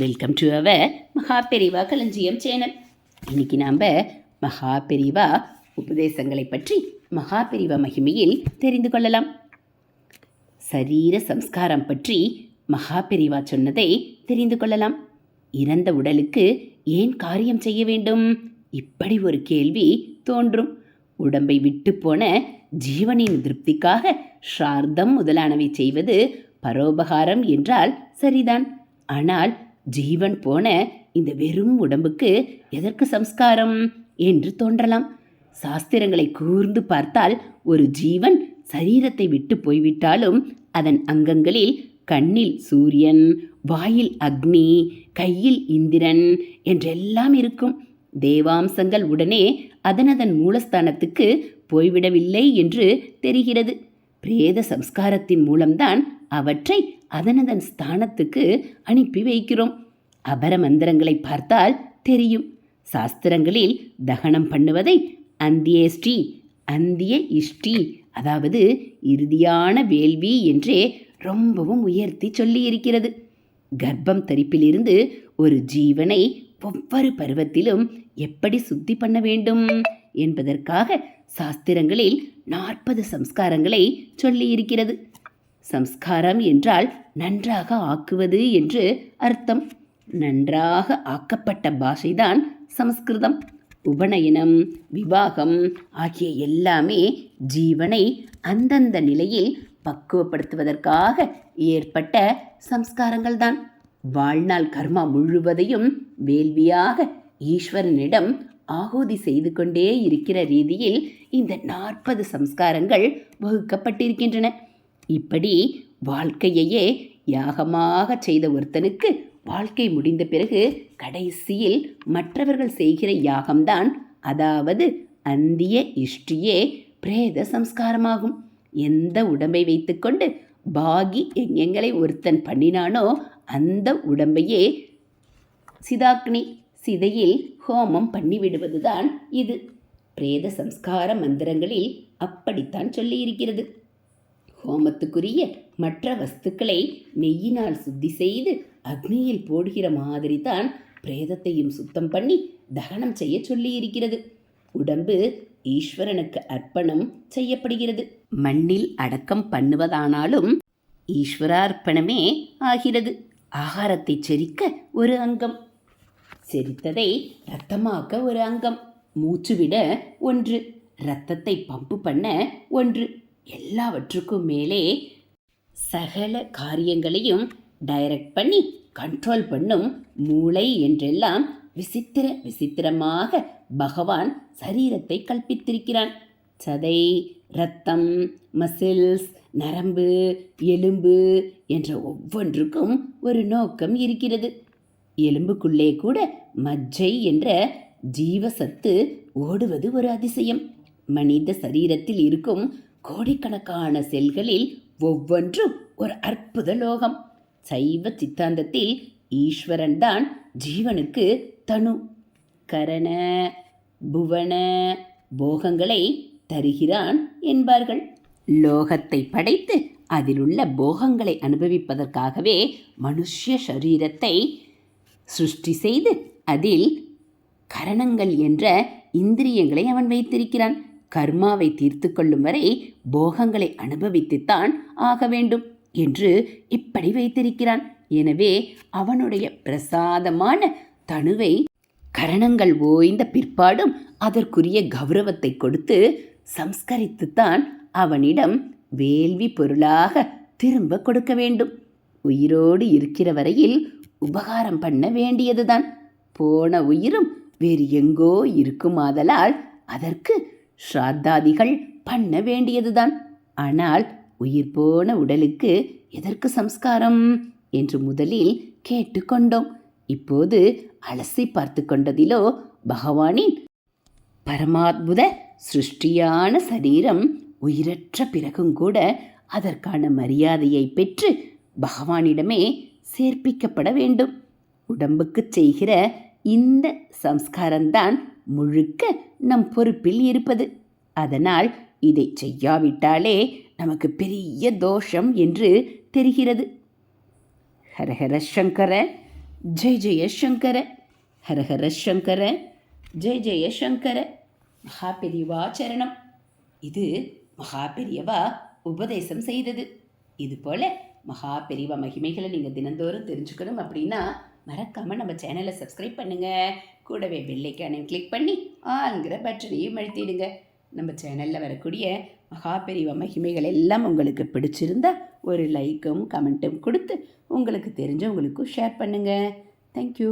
Welcome to our Maha Periyava களஞ்சியம் channel. இன்னைக்கு நாம் மகாபெரிவா உபதேசங்களை பற்றி மகாபெரிவா மகிமையில் தெரிந்து கொள்ளலாம். சரீர சம்ஸ்காரம் பற்றி மகாபெரிவா சொன்னதை தெரிந்து கொள்ளலாம். இறந்த உடலுக்கு ஏன் காரியம் செய்ய வேண்டும்? இப்படி ஒரு கேள்வி தோன்றும். உடம்பை விட்டு போன ஜீவனின் திருப்திக்காக ஸ்ரார்த்தம் முதலானவை செய்வது பரோபகாரம் என்றால் சரிதான். ஆனால் ஜீவன் போன இந்த வெறும் உடம்புக்கு எதற்கு சம்ஸ்காரம் என்று தோன்றலாம். சாஸ்திரங்களை கூர்ந்து பார்த்தால் ஒரு ஜீவன் சரீரத்தை விட்டு போய்விட்டாலும் அதன் அங்கங்களில் கண்ணில் சூரியன், வாயில் அக்னி, கையில் இந்திரன் என்றெல்லாம் இருக்கும். தேவாம்சங்கள் உடனே அதனதன் மூலஸ்தானத்துக்கு போய்விடவில்லை என்று தெரிகிறது. பிரேத சம்ஸ்காரத்தின் மூலம்தான் அவற்றை அதனதன் ஸ்தானத்துக்கு அனுப்பி வைக்கிறோம். அபர மந்திரங்களை பார்த்தால் தெரியும். சாஸ்திரங்களில் தகனம் பண்ணுவதை அந்தியேஷ்டி, அந்திய இஷ்டி, அதாவது இறுதியான வேள்வி என்றே ரொம்பவும் உயர்த்தி சொல்லி இருக்கிறது. கர்ப்பம் தரிப்பிலிருந்து ஒரு ஜீவனை ஒவ்வொரு பருவத்திலும் எப்படி சுத்தி பண்ண வேண்டும் என்பதற்காக சாஸ்திரங்களில் 40 சம்ஸ்காரங்களை சொல்லி இருக்கிறது. சம்ஸ்காரம் என்றால் நன்றாக ஆக்குவது என்று அர்த்தம். நன்றாக ஆக்கப்பட்ட பாஷைதான் சமஸ்கிருதம். உபநயனம், விவாகம் ஆகிய எல்லாமே ஜீவனை அந்தந்த நிலையில் பக்குவப்படுத்துவதற்காக ஏற்பட்ட சம்ஸ்காரங்கள்தான். வாழ்நாள் கர்மா முழுவதையும் வேள்வியாக ஈஸ்வரனிடம் ஆகுதி செய்து கொண்டே இருக்கிற ரீதியில் இந்த 40 சம்ஸ்காரங்கள் வகுக்கப்பட்டிருக்கின்றன. இப்படி வாழ்க்கையையே யாகமாக செய்த ஒருத்தனுக்கு வாழ்க்கை முடிந்த பிறகு கடைசியில் மற்றவர்கள் செய்கிற யாகம்தான், அதாவது அந்திய இஷ்டியே பிரேத சம்ஸ்காரமாகும். எந்த உடம்பை வைத்துக்கொண்டு பாகி யஜ்ஞங்களை ஒருத்தன் பண்ணினானோ அந்த உடம்பையே சிதாக்னி, சிதையில் ஹோமம் பண்ணிவிடுவதுதான் இது. பிரேத சம்ஸ்கார மந்திரங்களில் அப்படித்தான் சொல்லியிருக்கிறது. ஹோமத்துக்குரிய மற்ற வஸ்துக்களை நெய்யினால் சுத்தி செய்து அக்னியில் போடுகிற மாதிரி தான் பிரேதத்தையும் சுத்தம் பண்ணி தகனம் செய்ய சொல்லி இருக்கிறது. உடம்பு ஈஸ்வரனுக்கு அர்ப்பணம் செய்யப்படுகிறது. மண்ணில் அடக்கம் பண்ணுவதானாலும் ஈஸ்வரார்ப்பணமே ஆகிறது. ஆகாரத்தை செரிக்க ஒரு அங்கம், செரித்ததை இரத்தமாக்க ஒரு அங்கம், மூச்சுவிட ஒன்று, இரத்தத்தை பம்பு பண்ண ஒன்று, எல்லாவற்றுக்கும் மேலே சகல காரியங்களையும் டைரக்ட் பண்ணி கண்ட்ரோல் பண்ணும் மூளை என்றெல்லாம் விசித்திரமாக பகவான் சரீரத்தை கல்பித்திருக்கிறான். சதை, இரத்தம், மசில்ஸ், நரம்பு, எலும்பு என்ற ஒவ்வொன்றுக்கும் ஒரு நோக்கம் இருக்கிறது. எலும்புக்குள்ளே கூட மஜ்ஜை என்ற ஜீவசத்து ஓடுவது ஒரு அதிசயம். மனித சரீரத்தில் இருக்கும் கோடிக்கணக்கான செல்களில் ஒவ்வொன்றும் ஒரு அற்புத லோகம். சைவ சித்தாந்தத்தில் ஈஸ்வரன் தான் ஜீவனுக்கு தனு, கரண, புவன போகங்களை தருகிறான் என்பார்கள். லோகத்தை படைத்து அதிலுள்ள போகங்களை அனுபவிப்பதற்காகவே மனுஷ்ய சரீரத்தை சிருஷ்டி செய்து அதில் கரணங்கள் என்ற இந்திரியங்களை அவன் வைத்திருக்கிறான். கர்மாவை தீர்த்து கொள்ளும் வரை போகங்களை அனுபவித்துத்தான் ஆக வேண்டும் என்று இப்படி வைத்திருக்கிறான். எனவே அவனுடைய பிரசாதமான தனுவை கரணங்கள் ஓய்ந்த பிற்பாடும் அதற்குரிய கௌரவத்தை கொடுத்து சம்ஸ்கரித்துத்தான் அவனிடம் வேள்வி பொருளாக திரும்ப கொடுக்க வேண்டும். உயிரோடு இருக்கிற வரையில் உபகாரம் பண்ண வேண்டியதுதான். போன உயிரும் வேறு எங்கோ இருக்குமாதலால் அதற்கு ஸ்ராத்தாதிகள் பண்ண வேண்டியதுதான். ஆனால் உயிர் போன உடலுக்கு எதற்கு சம்ஸ்காரம் என்று முதலில் கேட்டுக்கொண்டோம். இப்போது அலசி பார்த்து கொண்டதிலோ பகவானின் பரமாத்புத சிருஷ்டியான சரீரம் உயிரற்ற பிறகும் கூட அதற்கான மரியாதையை பெற்று பகவானிடமே சேர்ப்பிக்கப்பட வேண்டும். உடம்புக்கு செய்கிற இந்த சம்ஸ்காரம்தான் முழுக்க நம் பொறுப்பில் இருப்பது. அதனால் இதை செய்யாவிட்டாலே நமக்கு பெரிய தோஷம் என்று தெரிகிறது. ஹரஹர சங்கர. ஜெய ஜெய சங்கர, ஹர ஹர சங்கர, ஜெய ஜெய சங்கர. மகா பெரியவா சரணம். இது மகா பெரியவா உபதேசம் செய்தது. இது போல் மகா பெரியவா மகிமைகளை நீங்கள் தினந்தோறும் தெரிஞ்சுக்கணும் அப்படின்னா மறக்காமல் நம்ம சேனலை சப்ஸ்கிரைப் பண்ணுங்கள். கூடவே பெல்லைக்கானையும் கிளிக் பண்ணி ஆளுங்கிற பட்டனையும் அழுத்திடுங்க. நம்ம சேனலில் வரக்கூடிய மகா பெரியவா மகிமைகள் எல்லாம் உங்களுக்கு பிடிச்சிருந்தா ஒரு லைக்கும் கமெண்ட்டும் கொடுத்து உங்களுக்கு தெரிஞ்சவங்களுக்கும் ஷேர் பண்ணுங்கள். தேங்க்யூ.